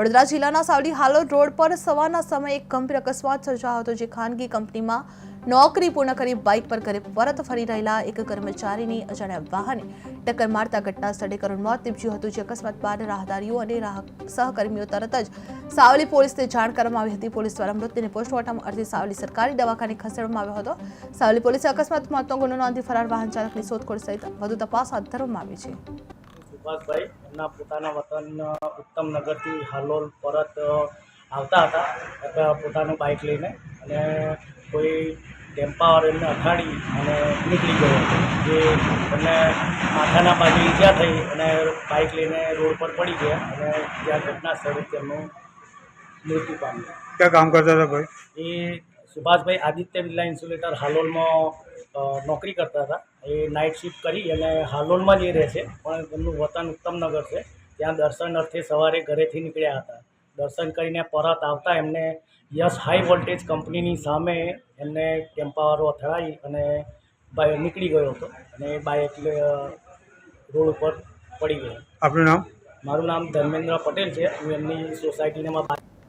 વડોદરા જિલ્લાના સાવલી હાલોદ રોડ પર સવારના સમયે એક ગંભીર અકસ્માત સર્જાયો હતો, જે ખાનગી કંપનીમાં નોકરી પૂર્ણ કરી બાઇક પર ઘરે પરત ફરી રહેલા એક કર્મચારીની અજાણ્યા વાહને ટક્કર મારતા ઘટના સ્થળે કરુણ મોત નીપજ્યું હતું। જે અકસ્માત બાદ રાહદારીઓ અને સહકર્મીઓ તરત જ સાવલી પોલીસને જાણ કરવામાં આવી હતી। પોલીસ દ્વારા મૃતદેહને પોસ્ટમોર્ટમ અર્થે સાવલી સરકારી દવાખાને ખસેડવામાં આવ્યો હતો। સાવલી પોલીસે અકસ્માત મોતનો ગુનો નોંધી ફરાર વાહન ચાલકની શોધખોળ સહિત વધુ તપાસ હાથ ધરવામાં આવી છે। સુભાષભાઈ એમના પોતાના વતન ઉત્તમનગરથી હાલોલ પરત આવતા હતા, પોતાનું બાઇક લઈને, અને કોઈ ટેમ્પાવાળો એમને અથાડી અને નીકળી ગયો હતો, જે એમને માથાના બાજુ ઈજા થઈ અને બાઇક લઈને રોડ પર પડી ગયા અને ત્યાં ઘટના સ્થળે તેમનું મૃત્યુ પામ્યું। क्या काम करता था भाई? એ સુભાષભાઈ આદિત્ય બિરલા ઇન્સ્યુલેટર હાલોલમાં નોકરી કરતા હતા। એ નાઇટ શિફ્ટ કરી અને હાલોલમાં જ એ રહે છે, પણ એમનું વતન ઉત્તમનગર છે। ત્યાં દર્શન અર્થે સવારે ઘરેથી નીકળ્યા હતા। દર્શન કરીને પરત આવતા એમને યશ હાઈ વોલ્ટેજ કંપનીની સામે એમને ટેમ્પાવાળો અથડાઈ અને નીકળી ગયો હતો અને બાઇક રોડ ઉપર પડી ગયો। આપનું નામ? મારું નામ ધર્મેન્દ્ર પટેલ છે। હું એમની સોસાયટીમાં